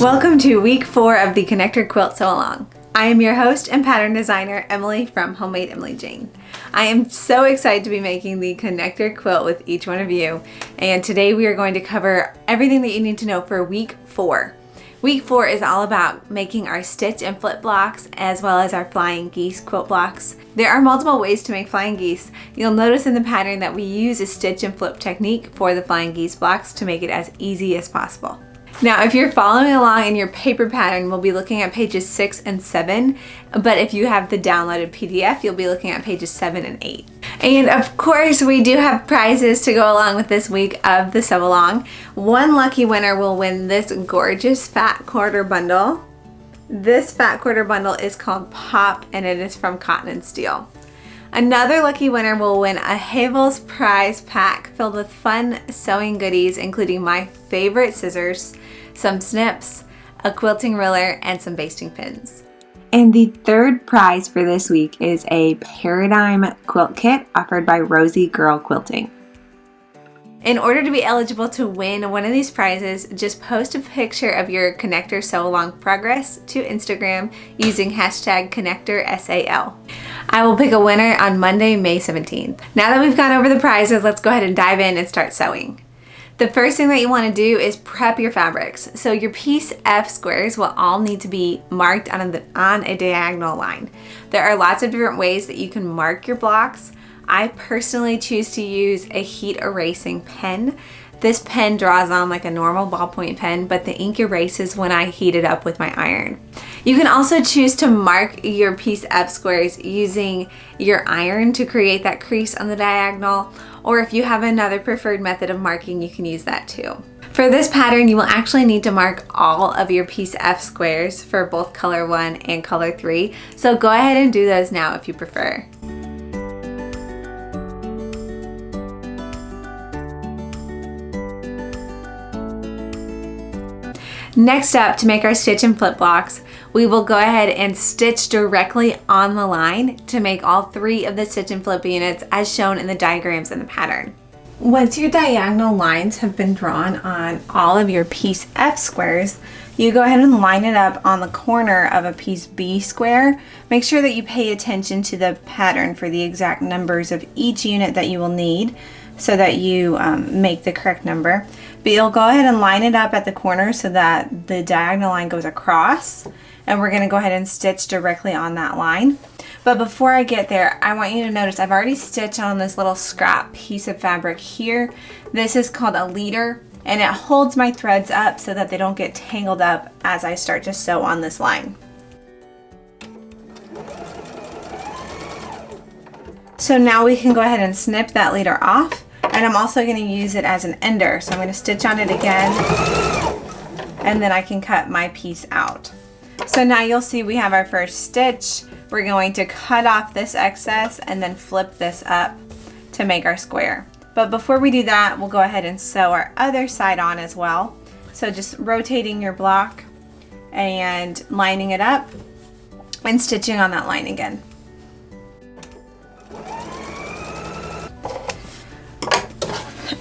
Welcome to week 4 of the Connector Quilt Sew Along. I am your host and pattern designer, Emily from Homemade Emily Jane. I am so excited to be making the connector quilt with each one of you, and today we are going to cover everything that you need to know for week 4. Week 4 is all about making our stitch and flip blocks as well as our Flying Geese quilt blocks. There are multiple ways to make Flying Geese. You'll notice in the pattern that we use a stitch and flip technique for the Flying Geese blocks to make it as easy as possible. Now, if you're following along in your paper pattern, we'll be looking at pages 6 and 7, but if you have the downloaded PDF, you'll be looking at pages 7 and 8. And of course, we do have prizes to go along with this week of the Sew Along. One lucky winner will win this gorgeous fat quarter bundle. This fat quarter bundle is called Pop, and it is from Cotton and Steel. Another lucky winner will win a Havel's Prize Pack filled with fun sewing goodies, including my favorite scissors, some snips, a quilting ruler, and some basting pins. And the third prize for this week is a Paradigm quilt kit offered by Rosie Girl Quilting. In order to be eligible to win one of these prizes, just post a picture of your Connector Sew Along progress to Instagram using hashtag Connector SAL. I will pick a winner on Monday, May 17th. Now that we've gone over the prizes, let's go ahead and dive in and start sewing. The first thing that you want to do is prep your fabrics. So your piece F squares will all need to be marked on a diagonal line. There are lots of different ways that you can mark your blocks. I personally choose to use a heat erasing pen. This pen draws on like a normal ballpoint pen, but the ink erases when I heat it up with my iron. You can also choose to mark your piece F squares using your iron to create that crease on the diagonal, or if you have another preferred method of marking, you can use that too. For this pattern, you will actually need to mark all of your piece F squares for both color 1 and color 3, so go ahead and do those now if you prefer. Next up, to make our stitch and flip blocks, we will go ahead and stitch directly on the line to make all 3 of the stitch and flip units as shown in the diagrams in the pattern. Once your diagonal lines have been drawn on all of your piece F squares, you go ahead and line it up on the corner of a piece B square. Make sure that you pay attention to the pattern for the exact numbers of each unit that you will need so that you make the correct number. But you'll go ahead and line it up at the corner so that the diagonal line goes across, and we're gonna go ahead and stitch directly on that line. But before I get there, I want you to notice I've already stitched on this little scrap piece of fabric here. This is called a leader, and it holds my threads up so that they don't get tangled up as I start to sew on this line. So now we can go ahead and snip that leader off. And I'm also going to use it as an ender. So I'm going to stitch on it again, and then I can cut my piece out. So now you'll see we have our first stitch. We're going to cut off this excess and then flip this up to make our square. But before we do that, we'll go ahead and sew our other side on as well. So just rotating your block and lining it up and stitching on that line again.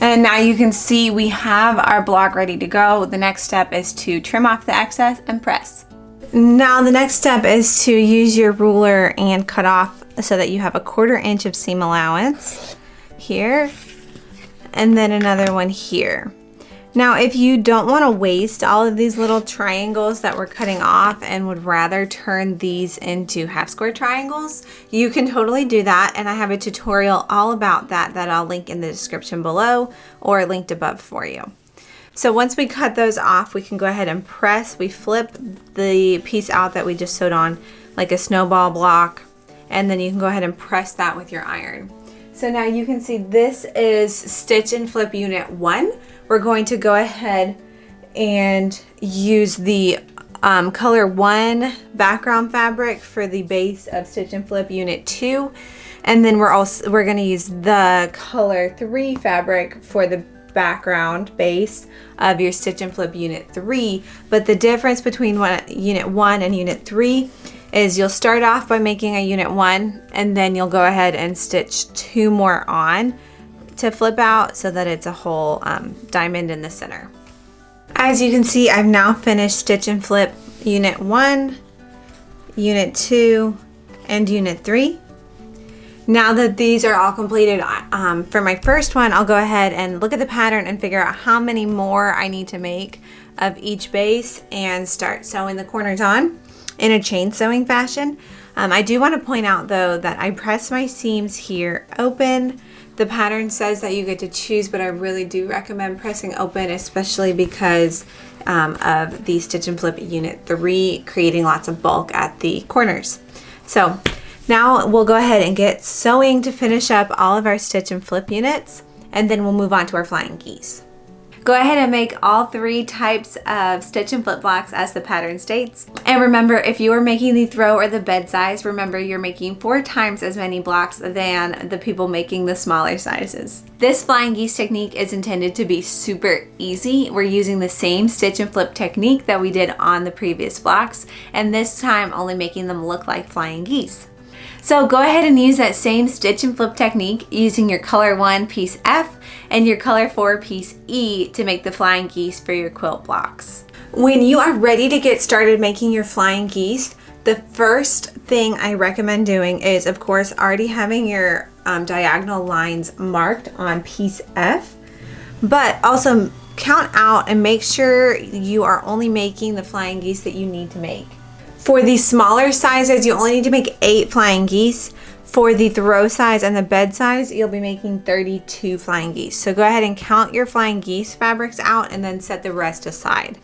And now you can see we have our block ready to go. The next step is to trim off the excess and press. Now the next step is to use your ruler and cut off so that you have a 1/4 inch of seam allowance here, and then another one here. Now if you don't want to waste all of these little triangles that we're cutting off and would rather turn these into half square triangles, you can totally do that, and I have a tutorial all about that I'll link in the description below or linked above for you. So once we cut those off, we can go ahead and press. We flip the piece out that we just sewed on like a snowball block, and then you can go ahead and press that with your iron. So now you can see this is stitch and flip unit 1. We're going to go ahead and use the color 1 background fabric for the base of stitch and flip unit 2, and then we're going to use the color 3 fabric for the background base of your stitch and flip unit 3. But the difference between unit 1 and unit 3 is you'll start off by making a unit 1, and then you'll go ahead and stitch 2 more on to flip out so that it's a whole diamond in the center. As you can see, I've now finished stitch and flip unit 1, unit 2, and unit 3. Now that these are all completed, for my first one, I'll go ahead and look at the pattern and figure out how many more I need to make of each base and start sewing the corners on in a chain sewing fashion. I do want to point out though that I press my seams here open. The pattern says that you get to choose, but I really do recommend pressing open, especially because of the stitch and flip unit 3 creating lots of bulk at the corners. So now we'll go ahead and get sewing to finish up all of our stitch and flip units, and then we'll move on to our flying geese. Go ahead and make all 3 types of stitch and flip blocks as the pattern states. And remember, if you are making the throw or the bed size, remember you're making 4 times as many blocks than the people making the smaller sizes. This flying geese technique is intended to be super easy. We're using the same stitch and flip technique that we did on the previous blocks, and this time only making them look like flying geese. So go ahead and use that same stitch and flip technique using your color 1 piece F and your color 4 piece E to make the flying geese for your quilt blocks. When you are ready to get started making your flying geese, the first thing I recommend doing is, of course, already having your diagonal lines marked on piece F, but also count out and make sure you are only making the flying geese that you need to make. For the smaller sizes, you only need to make 8 flying geese. For the throw size and the bed size, you'll be making 32 flying geese. So go ahead and count your flying geese fabrics out and then set the rest aside.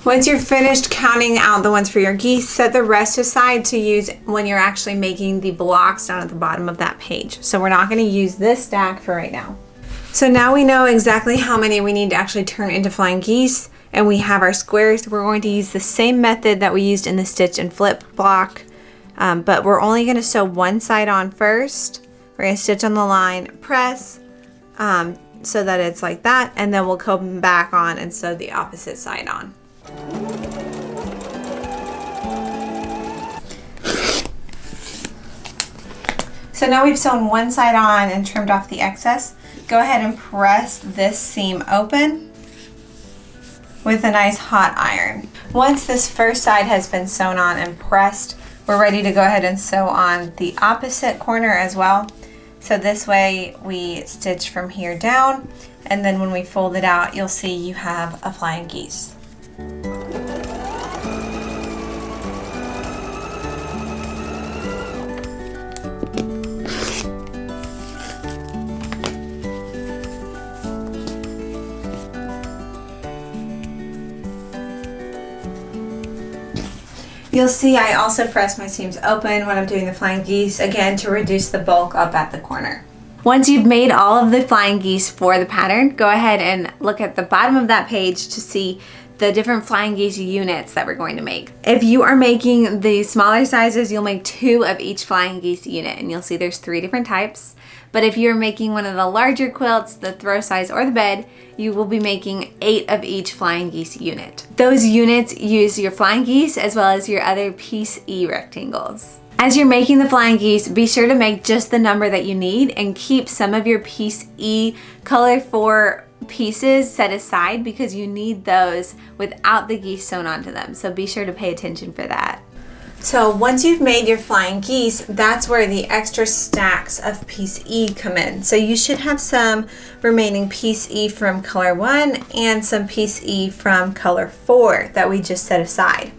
Once you're finished counting out the ones for your geese, set the rest aside to use when you're actually making the blocks down at the bottom of that page. So we're not going to use this stack for right now. So now we know exactly how many we need to actually turn into flying geese, and we have our squares. We're going to use the same method that we used in the stitch and flip block, but we're only going to sew one side on first. We're going to stitch on the line, press, so that it's like that, and then we'll come back on and sew the opposite side on. So now we've sewn one side on and trimmed off the excess. Go ahead and press this seam open with a nice hot iron. Once this first side has been sewn on and pressed, we're ready to go ahead and sew on the opposite corner as well. So this way we stitch from here down, and then when we fold it out, you'll see you have a flying geese. You'll see I also press my seams open when I'm doing the flying geese, again to reduce the bulk up at the corner. Once you've made all of the flying geese for the pattern, go ahead and look at the bottom of that page to see the different flying geese units that we're going to make. If you are making the smaller sizes, you'll make 2 of each flying geese unit, and you'll see there's 3 different types. But if you're making one of the larger quilts, the throw size or the bed, you will be making 8 of each flying geese unit. Those units use your flying geese as well as your other piece E rectangles. As you're making the flying geese, be sure to make just the number that you need and keep some of your piece E color 4 pieces set aside because you need those without the geese sewn onto them. So be sure to pay attention for that. So once you've made your flying geese, that's where the extra stacks of piece E come in. So you should have some remaining piece E from color 1 and some piece E from color 4 that we just set aside.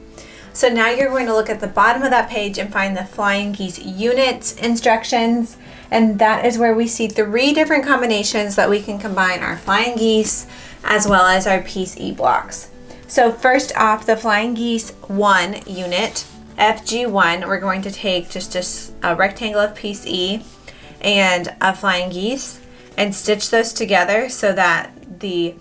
So now you're going to look at the bottom of that page and find the flying geese units instructions, and that is where we see 3 different combinations that we can combine our flying geese as well as our piece E blocks. So first off, the flying geese 1 unit, FG1, we're going to take just a rectangle of piece E and a flying geese and stitch those together so that the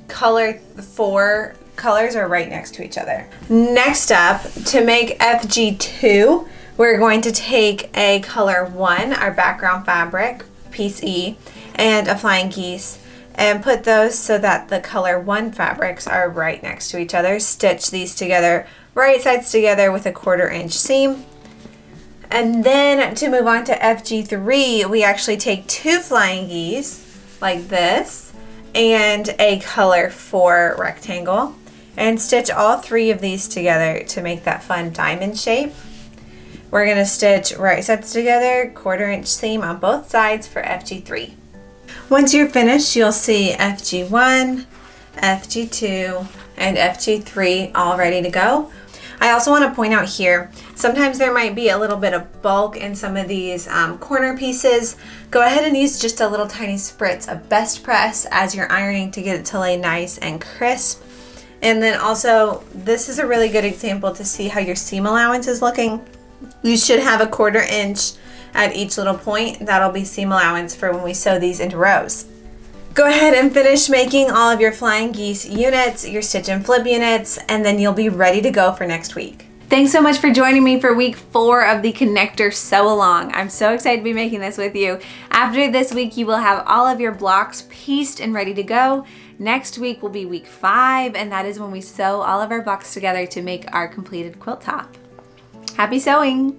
color 4 colors are right next to each other. Next up, to make FG2, we're going to take a color 1, our background fabric, piece E, and a flying geese, and put those so that the color 1 fabrics are right next to each other. Stitch these together, right sides together with a 1/4 inch seam. And then to move on to FG3, we actually take 2 flying geese like this, and a color for rectangle, and stitch all 3 of these together to make that fun diamond shape. We're going to stitch right sides together, 1/4 inch seam on both sides for FG3. Once you're finished, you'll see FG1, FG2, and FG3 all ready to go. I also want to point out here, sometimes there might be a little bit of bulk in some of these corner pieces. Go ahead and use just a little tiny spritz of best press as you're ironing to get it to lay nice and crisp. And then also, this is a really good example to see how your seam allowance is looking. You should have a 1/4 inch at each little point. That'll be seam allowance for when we sew these into rows. Go ahead and finish making all of your Flying Geese units, your stitch and flip units, and then you'll be ready to go for next week. Thanks so much for joining me for week 4 of the Connector Sew Along. I'm so excited to be making this with you. After this week, you will have all of your blocks pieced and ready to go. Next week will be week 5, and that is when we sew all of our blocks together to make our completed quilt top. Happy sewing!